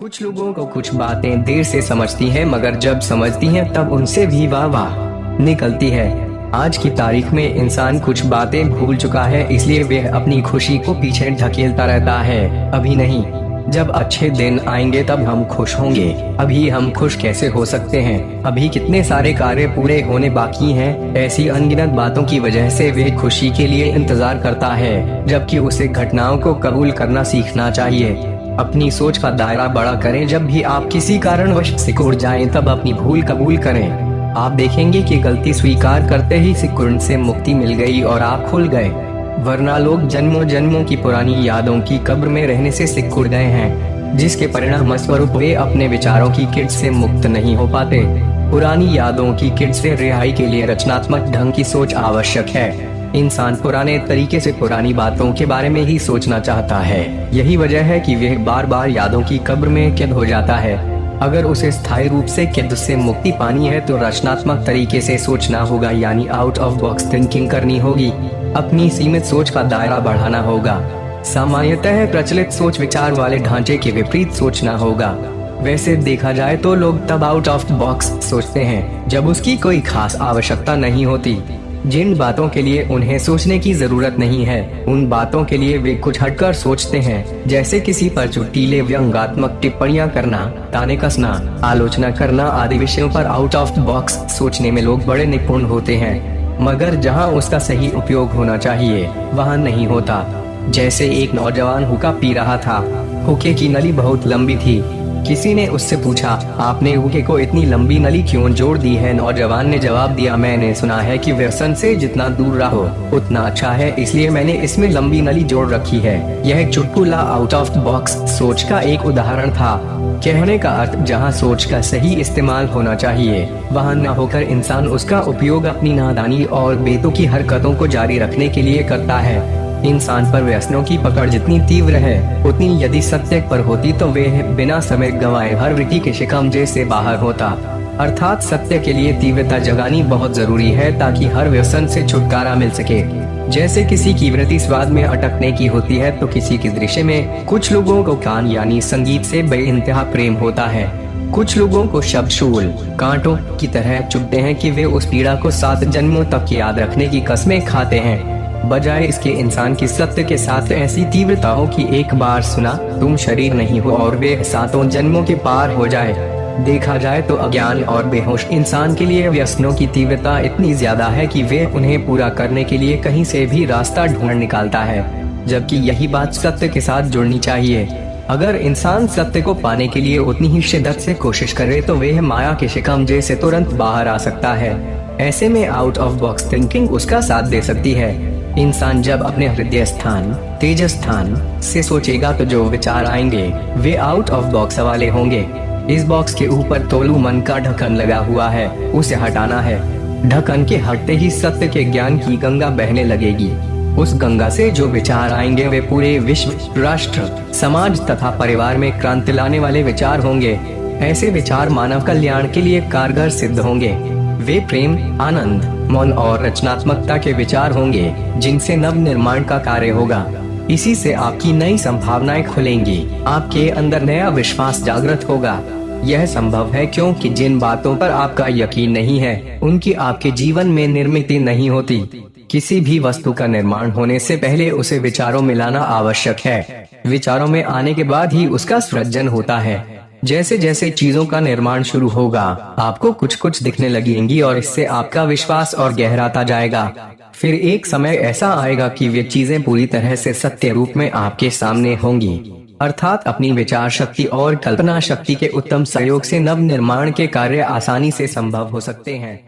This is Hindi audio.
कुछ लोगों को कुछ बातें देर से समझती हैं, मगर जब समझती हैं तब उनसे भी वाह वाह निकलती है। आज की तारीख में इंसान कुछ बातें भूल चुका है, इसलिए वह अपनी खुशी को पीछे ढकेलता रहता है। अभी नहीं, जब अच्छे दिन आएंगे तब हम खुश होंगे। अभी हम खुश कैसे हो सकते हैं? अभी कितने सारे कार्य पूरे होने बाकी हैं। ऐसी अनगिनत बातों की वजह से वह खुशी के लिए इंतजार करता है, जबकि उसे घटनाओं को कबूल करना सीखना चाहिए। अपनी सोच का दायरा बड़ा करें। जब भी आप किसी कारणवश सिकुड़ जाएं, तब अपनी भूल कबूल करें। आप देखेंगे कि गलती स्वीकार करते ही सिकुड़न से मुक्ति मिल गई और आप खुल गए। वरना लोग जन्मों जन्मों की पुरानी यादों की कब्र में रहने से सिकुड़ गए हैं, जिसके परिणाम स्वरूप वे अपने विचारों की किट से मुक्त नहीं हो पाते। पुरानी यादों की किट से रिहाई के लिए रचनात्मक ढंग की सोच आवश्यक है। इंसान पुराने तरीके से पुरानी बातों के बारे में ही सोचना चाहता है। यही वजह है कि वह बार बार यादों की कब्र में कैद हो जाता है। अगर उसे स्थायी रूप से कैद से मुक्ति पानी है तो रचनात्मक तरीके से सोचना होगा, यानी आउट ऑफ बॉक्स थिंकिंग करनी होगी। अपनी सीमित सोच का दायरा बढ़ाना होगा। सामान्यतः प्रचलित सोच विचार वाले ढांचे के विपरीत सोचना होगा। वैसे देखा जाए तो लोग तब आउट ऑफ बॉक्स सोचते हैं जब उसकी कोई खास आवश्यकता नहीं होती। जिन बातों के लिए उन्हें सोचने की जरूरत नहीं है, उन बातों के लिए वे कुछ हटकर सोचते हैं। जैसे किसी पर चुटकीले व्यंग्यात्मक टिप्पणियां करना, ताने कसना, आलोचना करना आदि विषयों पर आउट ऑफ बॉक्स सोचने में लोग बड़े निपुण होते हैं, मगर जहां उसका सही उपयोग होना चाहिए वहां नहीं होता। जैसे एक नौजवान हुक्का पी रहा था। हुक्के की नली बहुत लंबी थी। किसी ने उससे पूछा, आपने हुक्के को इतनी लंबी नली क्यों जोड़ दी है? नौजवान ने जवाब दिया, मैंने सुना है कि व्यसन से जितना दूर रहो उतना अच्छा है, इसलिए मैंने इसमें लंबी नली जोड़ रखी है। यह एक चुटकुला आउट ऑफ बॉक्स सोच का एक उदाहरण था। कहने का अर्थ, जहां सोच का सही इस्तेमाल होना चाहिए वहां न होकर इंसान उसका उपयोग अपनी नादानी और बेतुकी हरकतों को जारी रखने के लिए करता है। इंसान पर व्यसनों की पकड़ जितनी तीव्र है, उतनी यदि सत्य पर होती तो वह बिना समय गंवाए हर विधि के शिकंजे से बाहर होता। अर्थात सत्य के लिए तीव्रता जगानी बहुत जरूरी है, ताकि हर व्यसन से छुटकारा मिल सके। जैसे किसी की वृत्ति स्वाद में अटकने की होती है, तो किसी के दृश्य में कुछ लोगों को कान यानी संगीत से बेइंतहा प्रेम होता है। कुछ लोगों को शब्द शूल कांटों की तरह चुभते हैं कि वे उस पीड़ा को 7 जन्मों तक याद रखने की कसमें खाते हैं। बजाय इसके इंसान की सत्य के साथ ऐसी तीव्रता हो कि एक बार सुना तुम शरीर नहीं हो और वे 7 जन्मों के पार हो जाए। देखा जाए तो अज्ञान और बेहोश इंसान के लिए व्यसनों की तीव्रता इतनी ज्यादा है कि वे उन्हें पूरा करने के लिए कहीं से भी रास्ता ढूंढ निकालता है, जबकि यही बात सत्य के साथ जुड़नी चाहिए। अगर इंसान सत्य को पाने के लिए उतनी ही शिद्दत से कोशिश करे तो वह माया के शिकंजे से तुरंत बाहर आ सकता है। ऐसे में आउट ऑफ बॉक्स थिंकिंग उसका साथ दे सकती है। इंसान जब अपने हृदय स्थान तेज स्थान से सोचेगा तो जो विचार आएंगे वे आउट ऑफ बॉक्स वाले होंगे। इस बॉक्स के ऊपर तोलू मन का ढक्कन लगा हुआ है, उसे हटाना है। ढक्कन के हटते ही सत्य के ज्ञान की गंगा बहने लगेगी। उस गंगा से जो विचार आएंगे वे पूरे विश्व, राष्ट्र, समाज तथा परिवार में क्रांति लाने वाले विचार होंगे। ऐसे विचार मानव कल्याण के लिए कारगर सिद्ध होंगे। वे प्रेम, आनंद, मौन और रचनात्मकता के विचार होंगे, जिनसे नव निर्माण का कार्य होगा। इसी से आपकी नई संभावनाएं खुलेंगी, आपके अंदर नया विश्वास जागृत होगा। यह संभव है क्योंकि जिन बातों पर आपका यकीन नहीं है, उनकी आपके जीवन में निर्मित नहीं होती। किसी भी वस्तु का निर्माण होने से पहले उसे विचारों में लाना आवश्यक है। विचारों में आने के बाद ही उसका सृजन होता है। जैसे जैसे चीजों का निर्माण शुरू होगा, आपको कुछ कुछ दिखने लगेंगी और इससे आपका विश्वास और गहराता जाएगा। फिर एक समय ऐसा आएगा कि वे चीजें पूरी तरह से सत्य रूप में आपके सामने होंगी। अर्थात अपनी विचार शक्ति और कल्पना शक्ति के उत्तम सहयोग से नव निर्माण के कार्य आसानी से संभव हो सकते हैं।